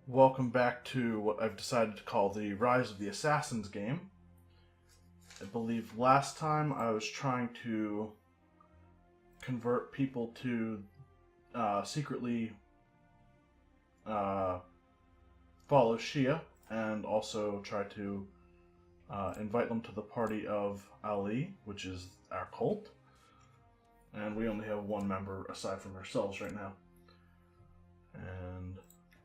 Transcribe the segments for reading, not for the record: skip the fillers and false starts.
Welcome back to what I've decided to call the Rise of the Assassins game. I believe last time I was trying to convert people to secretly uh, follow Shia and also try to invite them to the party of Ali, which is our cult. And we only have one member aside from ourselves right now. And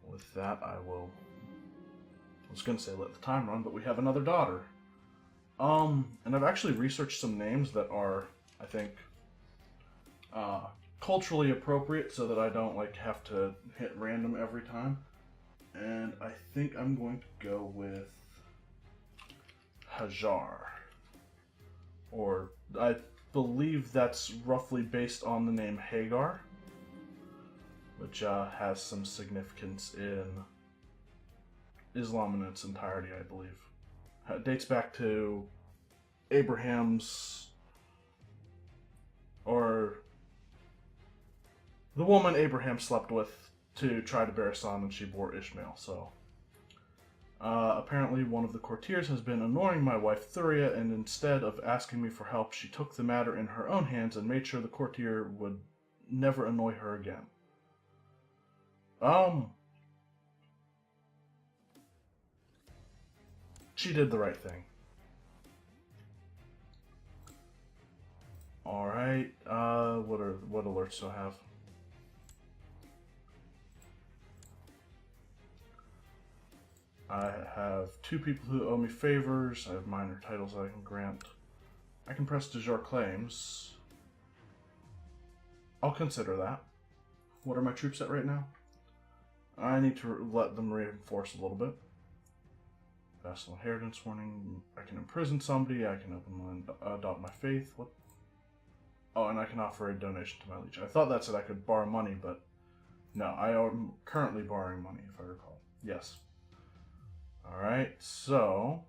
with that, I was going to say let the time run, but we have another daughter. And I've actually researched some names that are, I think, culturally appropriate so that I don't, have to hit random every time. And I think I'm going to go with Hajar. Or, I believe that's roughly based on the name Hagar, which has some significance in Islam in its entirety, I believe. It dates back to Abraham's, or the woman Abraham slept with to try to bear a son, and she bore Ishmael. So, apparently one of the courtiers has been annoying my wife Thuria, and instead of asking me for help, she took the matter in her own hands and made sure the courtier would never annoy her again. She did the right thing. Alright, what alerts do I have? I have two people who owe me favors. I have minor titles I can grant. I can press de jure claims. I'll consider that. What are my troops at right now? I need to let them reinforce a little bit. Vassal inheritance warning. I can imprison somebody. I can openly adopt my faith. What? Oh, and I can offer a donation to my liege. I thought that said I could borrow money, but no, I am currently borrowing money, if I recall. Yes. Alright, so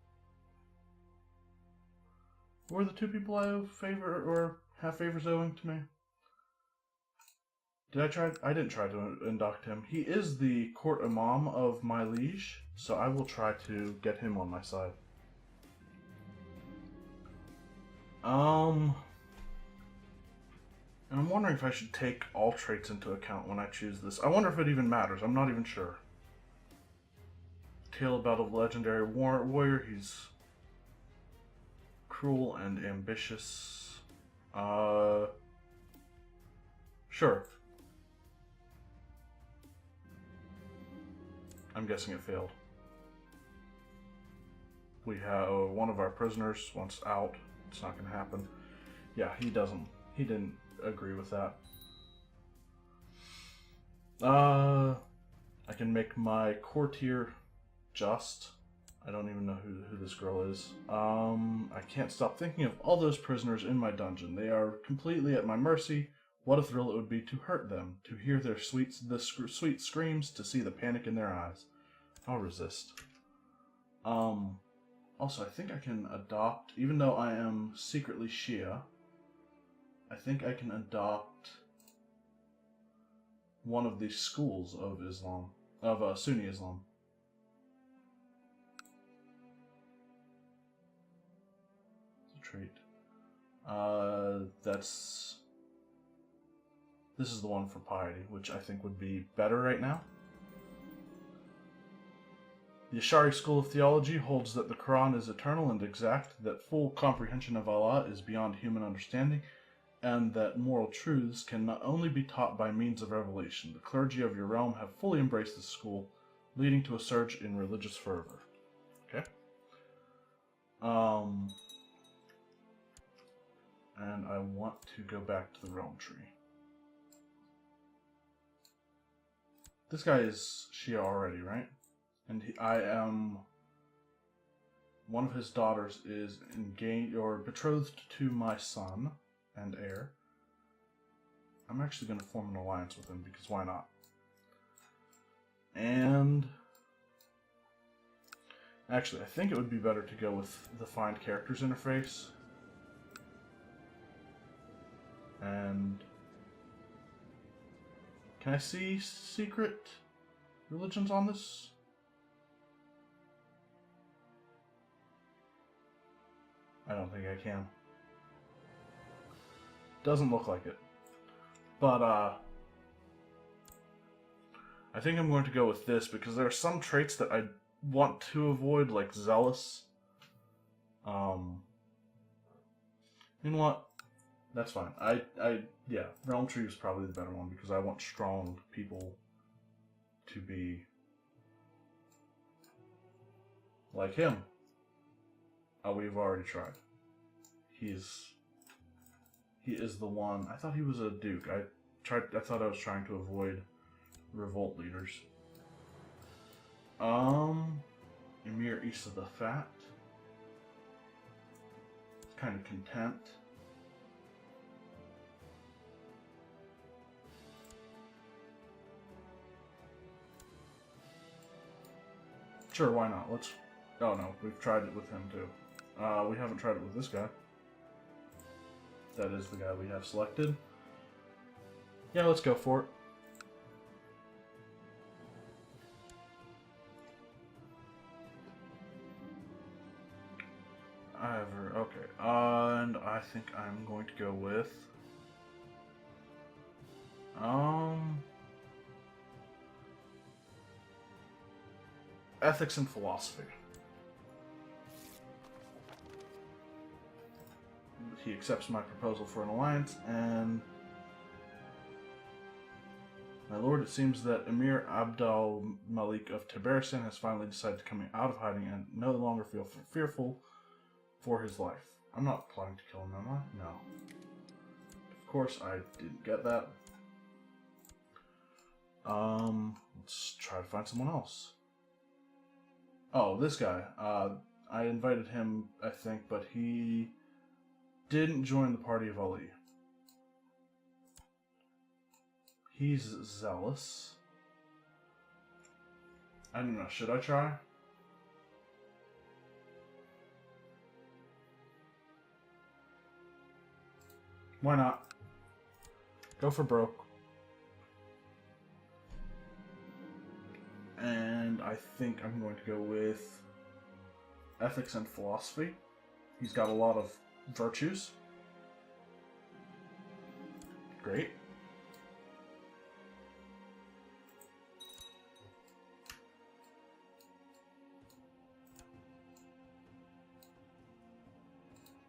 who are the two people I owe favor or have favors owing to me? Did I try? I didn't try to induct him. He is the court imam of my liege, so I will try to get him on my side. And I'm wondering if I should take all traits into account when I choose this. I wonder if it even matters. I'm not even sure. Tale about a legendary warrior. He's cruel and ambitious. Sure. I'm guessing it failed. We have one of our prisoners wants out. It's not going to happen. Yeah, he didn't agree with that. I can make my courtier just. I don't even know who this girl is. I can't stop thinking of all those prisoners in my dungeon. They are completely at my mercy. What a thrill it would be to hurt them, to hear their sweet screams, to see the panic in their eyes. I'll resist. Also, I think I can adopt, even though I am secretly Shia, I think I can adopt one of the schools of Islam, of Sunni Islam. It's a trait. This is the one for piety, which I think would be better right now. The Ash'ari school of theology holds that the Quran is eternal and exact, that full comprehension of Allah is beyond human understanding, and that moral truths can not only be taught by means of revelation. The clergy of your realm have fully embraced this school, leading to a surge in religious fervor. Okay. And I want to go back to the realm tree. This guy is Shia already, right? And I am. One of his daughters is engaged or betrothed to my son and heir. I'm actually going to form an alliance with him because why not? And actually, I think it would be better to go with the Find Characters interface. And can I see secret religions on this? I don't think I can. Doesn't look like it. But, I think I'm going to go with this because there are some traits that I want to avoid, like zealous. You know what? That's fine. Yeah, Realm Tree is probably the better one because I want strong people to be like him. Oh, we've already tried. He is the one. I thought he was a duke. I thought I was trying to avoid revolt leaders. Emir east of the Fat. Kind of content. Sure, why not? Let's... Oh no, we've tried it with him too. We haven't tried it with this guy. That is the guy we have selected. Yeah, let's go for it. Okay, and I think I'm going to go with... Ethics and philosophy. He accepts my proposal for an alliance, and... My lord, it seems that Emir Abdal Malik of Tiberistan has finally decided to come out of hiding and no longer feel fearful for his life. I'm not planning to kill him, am I? No. Of course, I didn't get that. Let's try to find someone else. Oh, this guy. I invited him, I think, but he didn't join the party of Ali. He's zealous. I don't know, should I try? Why not? Go for broke. And I think I'm going to go with ethics and philosophy. He's got a lot of virtues. Great.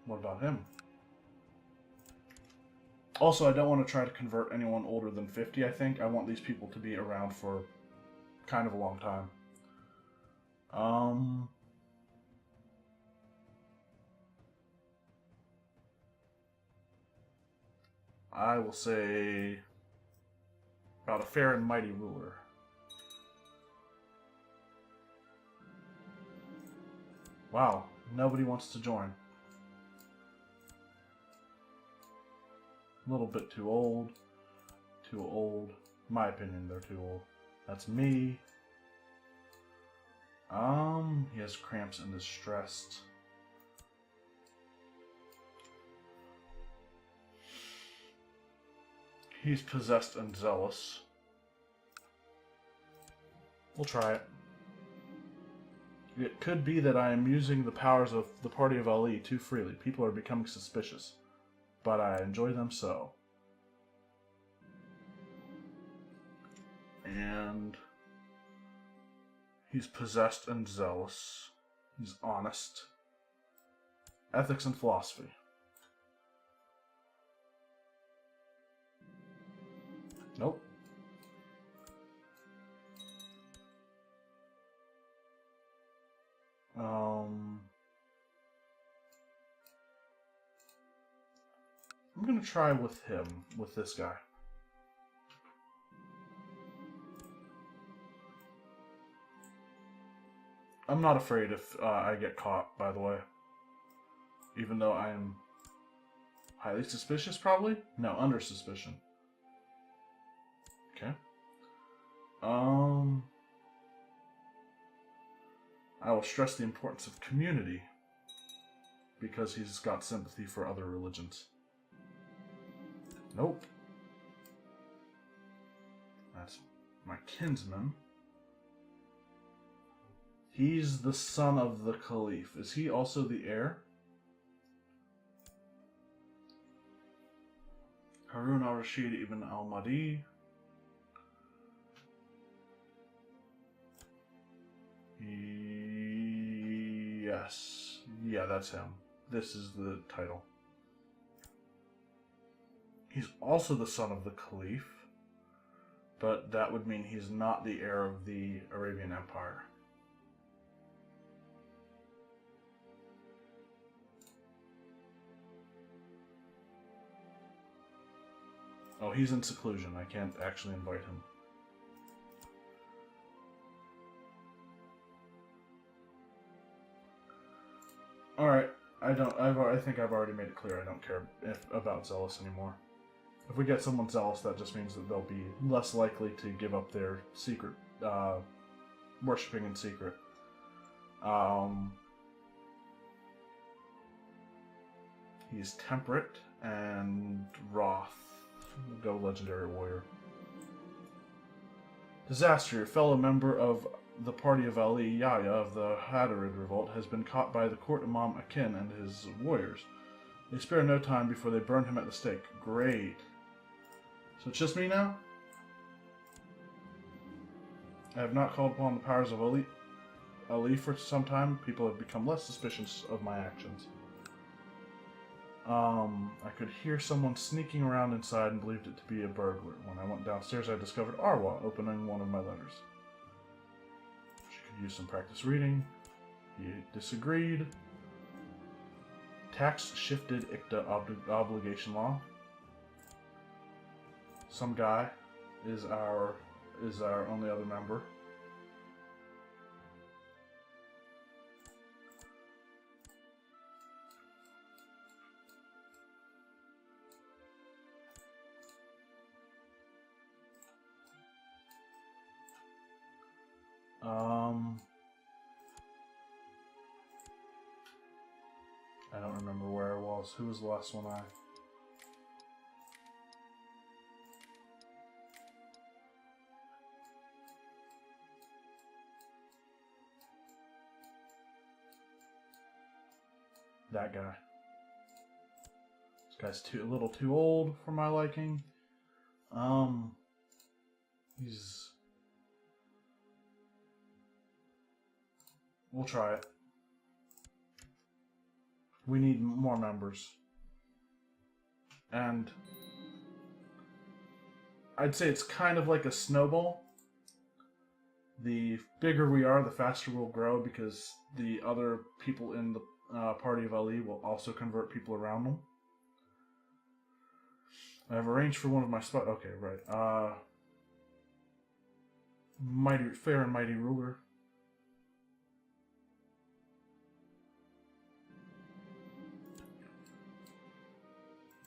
What about him? Also, I don't want to try to convert anyone older than 50, I think. I want these people to be around for kind of a long time. I will say about a fair and mighty ruler. Wow, nobody wants to join. A little bit too old. Too old. In my opinion, they're too old. That's me. He has cramps and is stressed. He's possessed and zealous. We'll try it. It could be that I am using the powers of the party of Ali too freely. People are becoming suspicious. But I enjoy them so. And he's possessed and zealous. He's honest. Ethics and philosophy. Nope. I'm gonna try with him, with this guy. I'm not afraid if I get caught, by the way. Even though I am highly suspicious, probably? No, under suspicion. Okay. I will stress the importance of community because he's got sympathy for other religions. Nope. That's my kinsman. He's the son of the Caliph. Is he also the heir? Harun al-Rashid ibn al-Mahdi. Yes. Yeah, that's him. This is the title. He's also the son of the Caliph, but that would mean he's not the heir of the Arabian Empire. Oh, he's in seclusion. I can't actually invite him. Alright, I think I've already made it clear I don't care about zealous anymore. If we get someone zealous, that just means that they'll be less likely to give up their secret, worshipping in secret. He's temperate and wrath. We'll go legendary warrior. Disaster. Your fellow member of the party of Ali, Yahya of the Hadarid revolt, has been caught by the court imam Akin and his warriors. They spare no time before they burn him at the stake. Great. So it's just me now? I have not called upon the powers of Ali for some time. People have become less suspicious of my actions. I could hear someone sneaking around inside and believed it to be a burglar. When I went downstairs, I discovered Arwa opening one of my letters. She could use some practice reading. He disagreed. Tax shifted ICTA obligation law. Some guy is our only other member. I don't remember where I was. Who was the last one I... That guy. This guy's a little too old for my liking. He's... We'll try it. We need more members. And I'd say it's kind of like a snowball. The bigger we are, the faster we'll grow, because the other people in the party of Ali will also convert people around them. I have arranged for one of my spots. Okay, right. Fair and mighty ruler.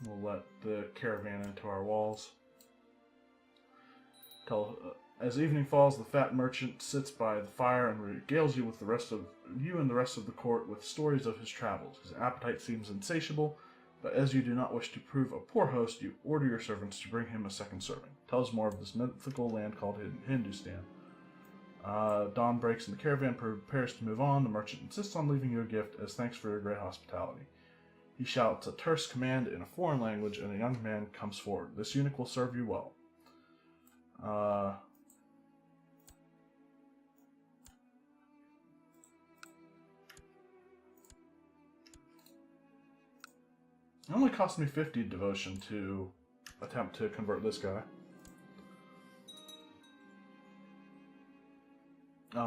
We'll let the caravan into our walls. As evening falls, the fat merchant sits by the fire and regales you with the rest of the court with stories of his travels. His appetite seems insatiable, but as you do not wish to prove a poor host, you order your servants to bring him a second serving. Tell us more of this mythical land called Hindustan. Dawn breaks and the caravan prepares to move on. The merchant insists on leaving you a gift as thanks for your great hospitality. He shouts a terse command in a foreign language, and a young man comes forward. This eunuch will serve you well. It only cost me 50 devotion to attempt to convert this guy. Do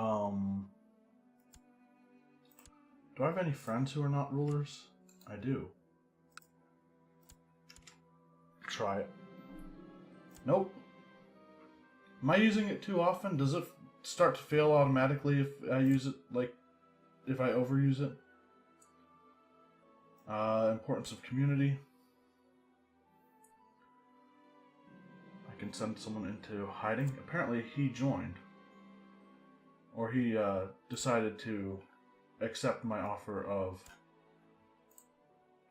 I have any friends who are not rulers? I do. Try it. Nope. Am I using it too often? Does it start to fail automatically if I use it, if I overuse it? Importance of community. I can send someone into hiding. Apparently he joined. Or he decided to accept my offer of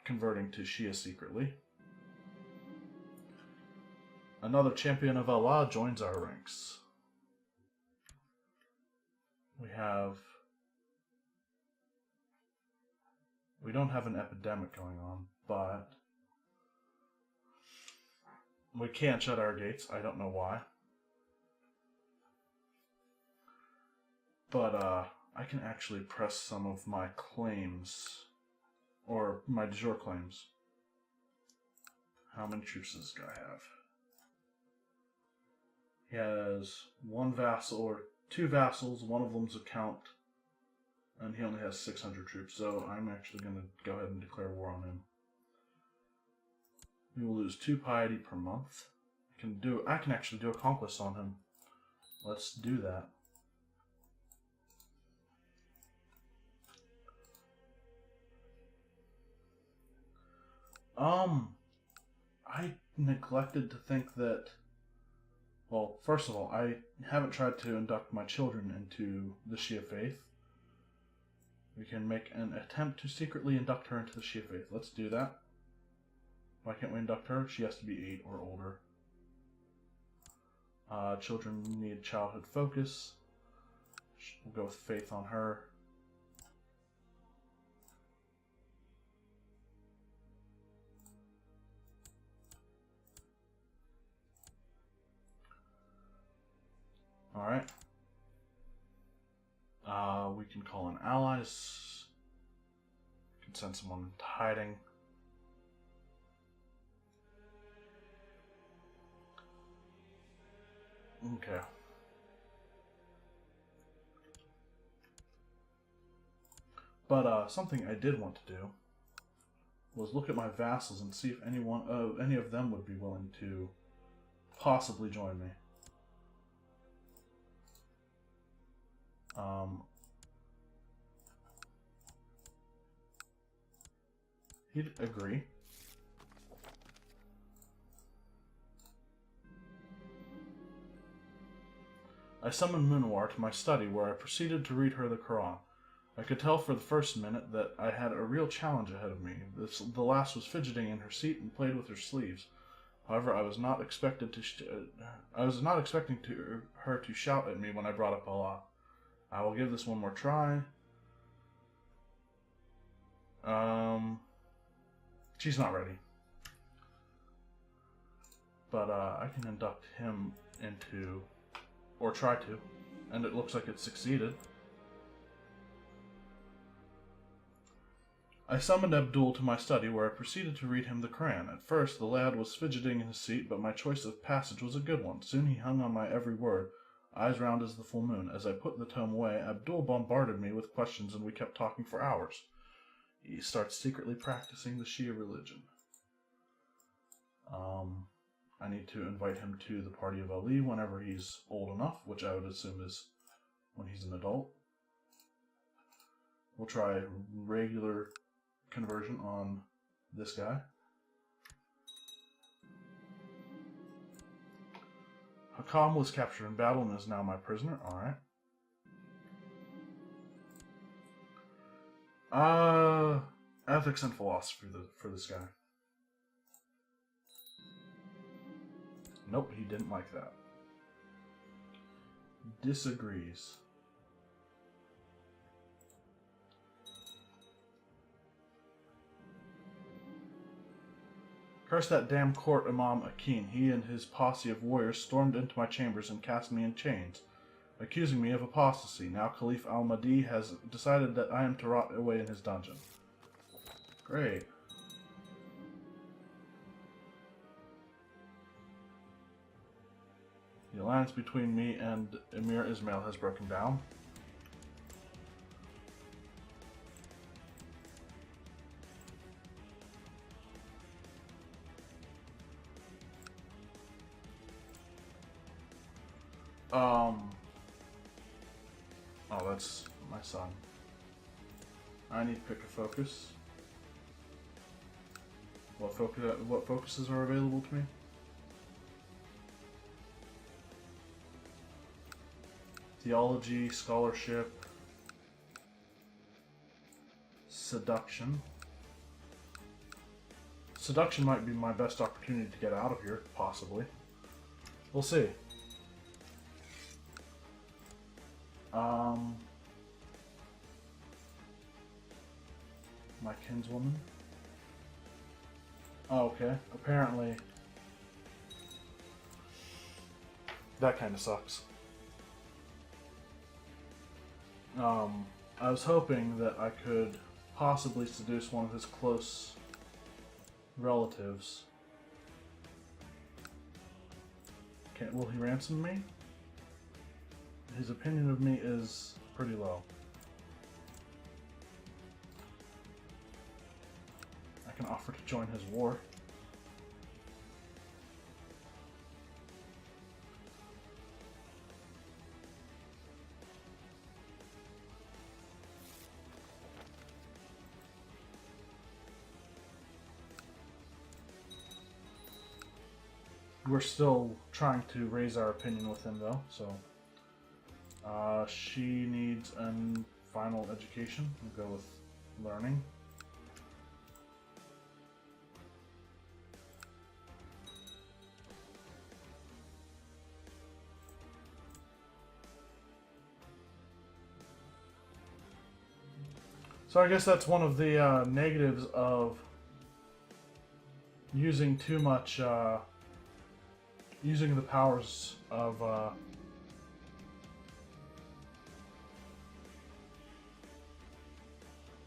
converting to Shia secretly. Another champion of Allah joins our ranks. We don't have an epidemic going on, but We can't shut our gates. I don't know why. But I can actually press some of my claims, or my de jure claims. How many troops does this guy have? He has one vassal, or two vassals, one of them's a count, and he only has 600 troops, so I'm actually going to go ahead and declare war on him. We will lose 2 piety per month. I can actually do a conquest on him. Let's do that. I neglected to think that, well, first of all, I haven't tried to induct my children into the Shia faith. We can make an attempt to secretly induct her into the Shia faith. Let's do that. Why can't we induct her? She has to be 8 or older. Children need childhood focus. We'll go with faith on her. Alright. We can call in allies. We can send someone into hiding. Okay. But something I did want to do was look at my vassals and see if any of them would be willing to possibly join me. He'd agree. I summoned Munawar to my study, where I proceeded to read her the Quran. I could tell for the first minute that I had a real challenge ahead of me. The lass was fidgeting in her seat and played with her sleeves. However, I was not expecting her to shout at me when I brought up Allah. I will give this one more try. She's not ready. But I can induct him into, or try to, and it looks like it succeeded. I summoned Abdul to my study, where I proceeded to read him the Quran. At first, the lad was fidgeting in his seat, but my choice of passage was a good one. Soon he hung on my every word, eyes round as the full moon. As I put the tome away, Abdul bombarded me with questions, and we kept talking for hours. He starts secretly practicing the Shia religion. I need to invite him to the party of Ali whenever he's old enough, which I would assume is when he's an adult. We'll try regular conversion on this guy. Hakam was captured in battle and is now my prisoner. Alright. Ethics and philosophy for this guy. Nope, he didn't like that. Disagrees. Curse that damn court Imam Akin. He and his posse of warriors stormed into my chambers and cast me in chains, accusing me of apostasy. Now Caliph al-Mahdi has decided that I am to rot away in his dungeon. Great. The alliance between me and Emir Ismail has broken down. Oh, that's my son. I need to pick a focus. What focuses are available to me? Theology, scholarship, seduction. Seduction might be my best opportunity to get out of here, possibly. We'll see. My kinswoman. Oh, okay. Apparently, That kind of sucks. I was hoping that I could possibly seduce one of his close relatives. Will he ransom me? His opinion of me is pretty low. I can offer to join his war. We're still trying to raise our opinion with him, though, so... she needs a final education. We'll go with learning. So I guess that's one of the negatives of using too much... using the powers of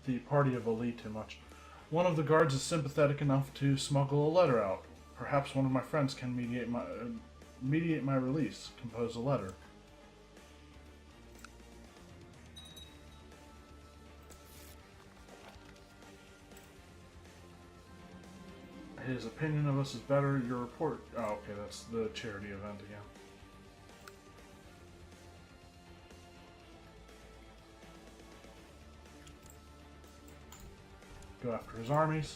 the party of elite too much. One of the guards is sympathetic enough to smuggle a letter out. Perhaps one of my friends can mediate my release. Compose a letter. His opinion of us is better. Your report... Oh, okay, that's the charity event again. Go after his armies.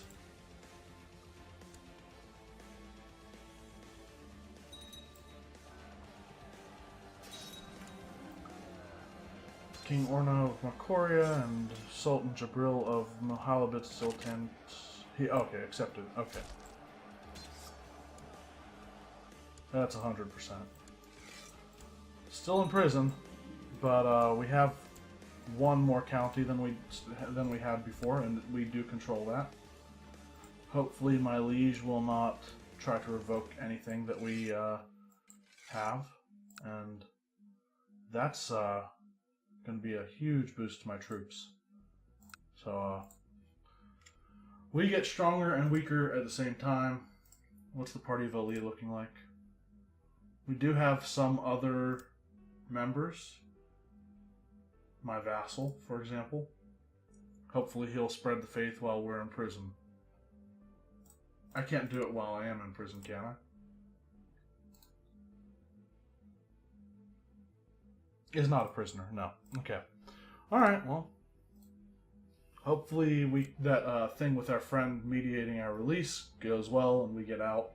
King Orno of Makoria and Sultan Jabril of Mohalabit Sultan... Okay, accepted. Okay. That's 100%. Still in prison, but we have one more county than we had before, and we do control that. Hopefully my liege will not try to revoke anything that we have, and that's going to be a huge boost to my troops. So we get stronger and weaker at the same time. What's the party of Ali looking like? We do have some other members. My vassal, for example. Hopefully he'll spread the faith while we're in prison. I can't do it while I am in prison, can I? Is not a prisoner, no. Okay. Alright, well. Hopefully that thing with our friend mediating our release goes well and we get out.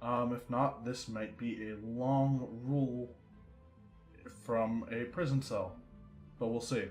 If not, this might be a long rule from a prison cell. But we'll see.